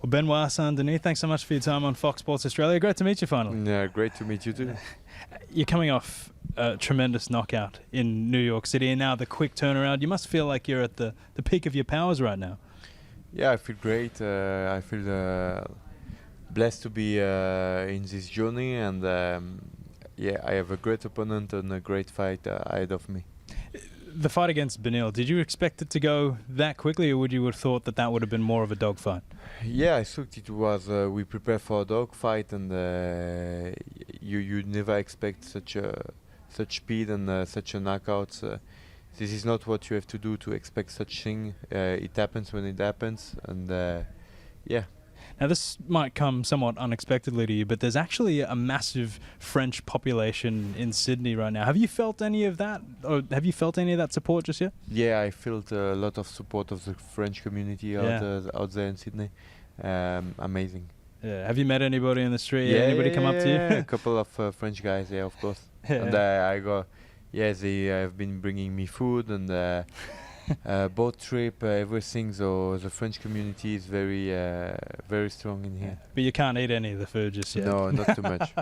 Well, Benoit Saint-Denis, thanks so much for your time on Fox Sports Australia. Great to meet you finally. Yeah, great to meet you too. You're coming off a tremendous knockout in New York City, and now the quick turnaround. You must feel like you're at the peak of your powers right now. Yeah, I feel great. I feel blessed to be in this journey, and yeah, I have a great opponent and a great fight ahead of me. The fight against Benoit, did you expect it to go that quickly, or would you have thought that that would have been more of a dogfight? Yeah, I thought it was. We prepared for a dogfight, and you never expect such speed and such a knockout. This is not what you have to do to expect such thing. It happens when it happens, and yeah. Now, this might come somewhat unexpectedly to you, but there's actually a massive French population in Sydney right now. Have you felt any of that, or have you felt any of that support just yet? Yeah, I felt a lot of support of the French community out there in Sydney. Amazing. Yeah. Have you met anybody in the street? Anybody come up to you? A couple of French guys, yeah, of course. Yeah. And I got, yeah, they have been bringing me food and boat trip, everything. So the French community is very strong in here. But you can't eat any of the food just yet. No, not too much.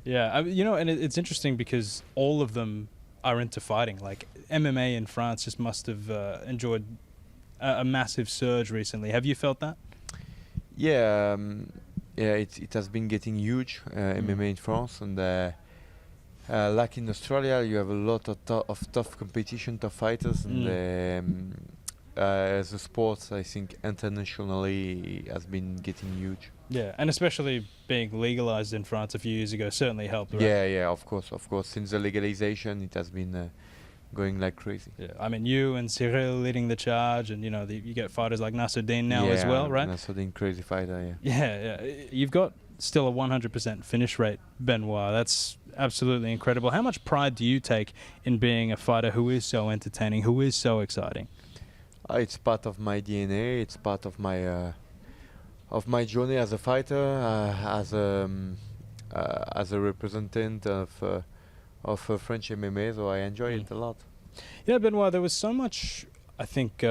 Yeah, you know, and it's interesting because all of them are into fighting. Like MMA in France just must have enjoyed a massive surge recently. Have you felt that? Yeah, it has been getting huge, MMA in France, and like in Australia, you have a lot of tough competition, tough fighters, and as a sport, I think internationally has been getting huge. Yeah, and especially being legalized in France a few years ago certainly helped, right? Yeah, of course. Since the legalization, it has been going like crazy. Yeah, I mean, you and Cyril leading the charge, and you know, you get fighters like Nasruddin now as well, right? Nasruddin, crazy fighter, yeah. You've got still a 100% finish rate, Benoit. That's absolutely incredible. How much pride do you take in being a fighter who is so entertaining, who is so exciting? It's part of my DNA. It's part of my journey as a fighter, as a representative of French MMA. So I enjoy it a lot. Yeah, Benoit, there was so much, I think,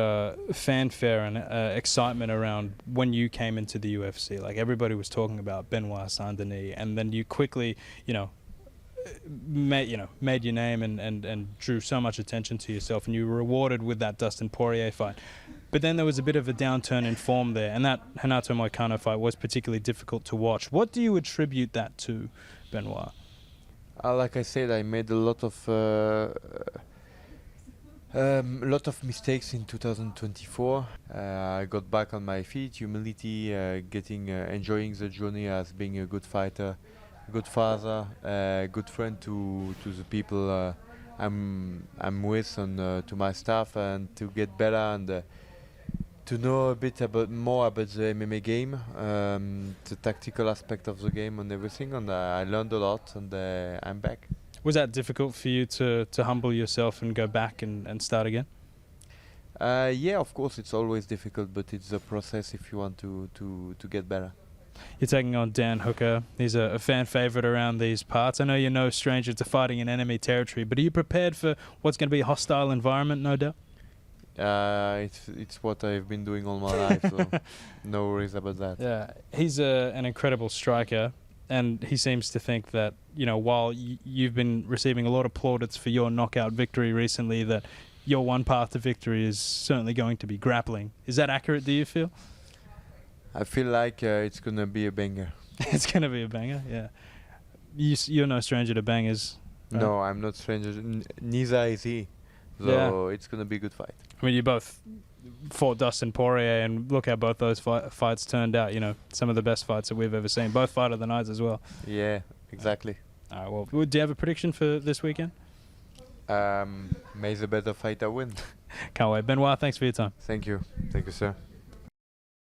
fanfare and excitement around when you came into the UFC. Like, everybody was talking about Benoit Saint-Denis, and then you quickly, made your name and drew so much attention to yourself, and you were rewarded with that Dustin Poirier fight. But then there was a bit of a downturn in form there, and that Renato Moicano fight was particularly difficult to watch. What do you attribute that to, Benoit? Like I said, I made a lot of mistakes in 2024. I got back on my feet, humility, enjoying the journey as being a good fighter, good father, good friend to the people I'm with and to my staff, and to get better and to know a bit more about the MMA game, the tactical aspect of the game and everything, and I learned a lot, and I'm back. Was that difficult for you to humble yourself and go back and start again? Yeah, of course, it's always difficult, but it's a process if you want to get better. You're taking on Dan Hooker. He's a fan favorite around these parts. I know you're no stranger to fighting in enemy territory, but are you prepared for what's going to be a hostile environment, no doubt? It's what I've been doing all my life, so no worries about that. Yeah, he's an incredible striker, and he seems to think that, while you've been receiving a lot of plaudits for your knockout victory recently, that your one path to victory is certainly going to be grappling. Is that accurate, do you feel? I feel like it's going to be a banger. It's going to be a banger, yeah. You're no stranger to bangers. Right? No, I'm not stranger. Neither is he. So it's going to be a good fight. I mean, you both fought Dustin Poirier, and look how both those fights turned out. Some of the best fights that we've ever seen. Both fight of the nights as well. Yeah, exactly. All right, well, do you have a prediction for this weekend? May the better fighter win. Can't wait. Benoit, thanks for your time. Thank you, sir.